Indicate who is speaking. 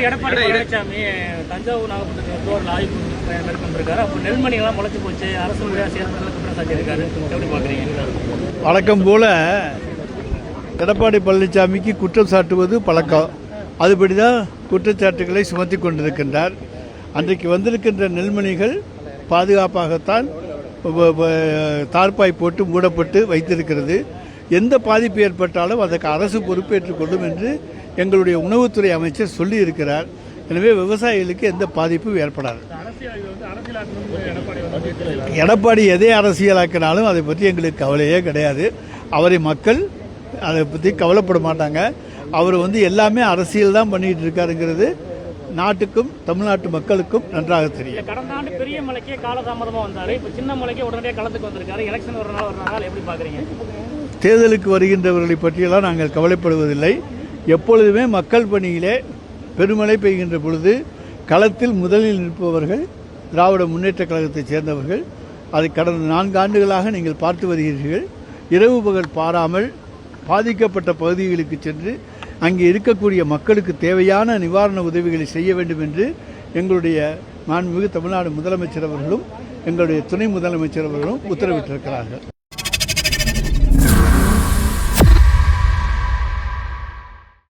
Speaker 1: எடப்பாடி பழனிசாமி தஞ்சாவூர் நாகப்பட்டினத்தில் ஆய்வு மேற்கொண்டிருக்காரு. அப்போ நெல்மணியெல்லாம் முளைச்சி போச்சு, அரசு முறையாக சேர்ந்ததுக்கு குற்றம் சாட்டியிருக்காரு. எப்படி பார்க்குறீங்க?
Speaker 2: வழக்கம் போல எடப்பாடி பழனிசாமிக்கு குற்றம் சாட்டுவது பழக்கம். அதுபடி தான் குற்றச்சாட்டுகளை சுமத்தி கொண்டிருக்கின்றார். அன்றைக்கு வந்திருக்கின்ற நெல்மணிகள் பாதுகாப்பாகத்தான் தார்பாய் போட்டு மூடப்பட்டு வைத்திருக்கிறது. எந்த பாதிப்பு ஏற்பட்டாலும் அதற்கு அரசு பொறுப்பேற்றுக் கொள்ளும் என்று எங்களுடைய உணவுத்துறை அமைச்சர் சொல்லியிருக்கிறார். எனவே விவசாயிகளுக்கு எந்த பாதிப்பும் ஏற்படாது. எடப்பாடி எதை அரசியலாக்கினாலும் அதை பற்றி எங்களுக்கு கவலையே கிடையாது. அவரை மக்கள் அதை பற்றி கவலைப்பட மாட்டாங்க. அவர் எல்லாமே அரசியல் தான் பண்ணிட்டு இருக்காருங்கிறது நாட்டுக்கும் தமிழ்நாட்டு மக்களுக்கும் நன்றாக தெரியும்.
Speaker 1: கடந்த ஆண்டு பெரிய மலைக்கே காலதாமதமாக வந்தார். இப்போ சின்ன மலைக்கே உடனடியாக களத்துக்கு வந்திருக்காரு. எலெக்ஷன் ஒரு நாள் எப்படி பார்க்குறீங்க?
Speaker 2: தேர்தலுக்கு வருகின்றவர்களை பற்றியெல்லாம் நாங்கள் கவலைப்படுவதில்லை. எப்பொழுதுமே மக்கள் பணியிலே பெருமழை பெய்கின்ற பொழுது களத்தில் முதலில் நிற்பவர்கள் திராவிட முன்னேற்ற கழகத்தைச் சேர்ந்தவர்கள். அதை கடந்த 4 ஆண்டுகளாக நீங்கள் பார்த்து வருகிறீர்கள். இரவு பகல் பாராமல் பாதிக்கப்பட்ட பகுதிகளுக்கு சென்று அங்கே இருக்கக்கூடிய மக்களுக்கு தேவையான நிவாரண உதவிகளை செய்ய வேண்டும் என்று எங்களுடைய மாண்புமிகு தமிழ்நாடு முதலமைச்சர் அவர்களும் எங்களுடைய துணை முதலமைச்சர் அவர்களும் உத்தரவிட்டிருக்கிறார்கள்.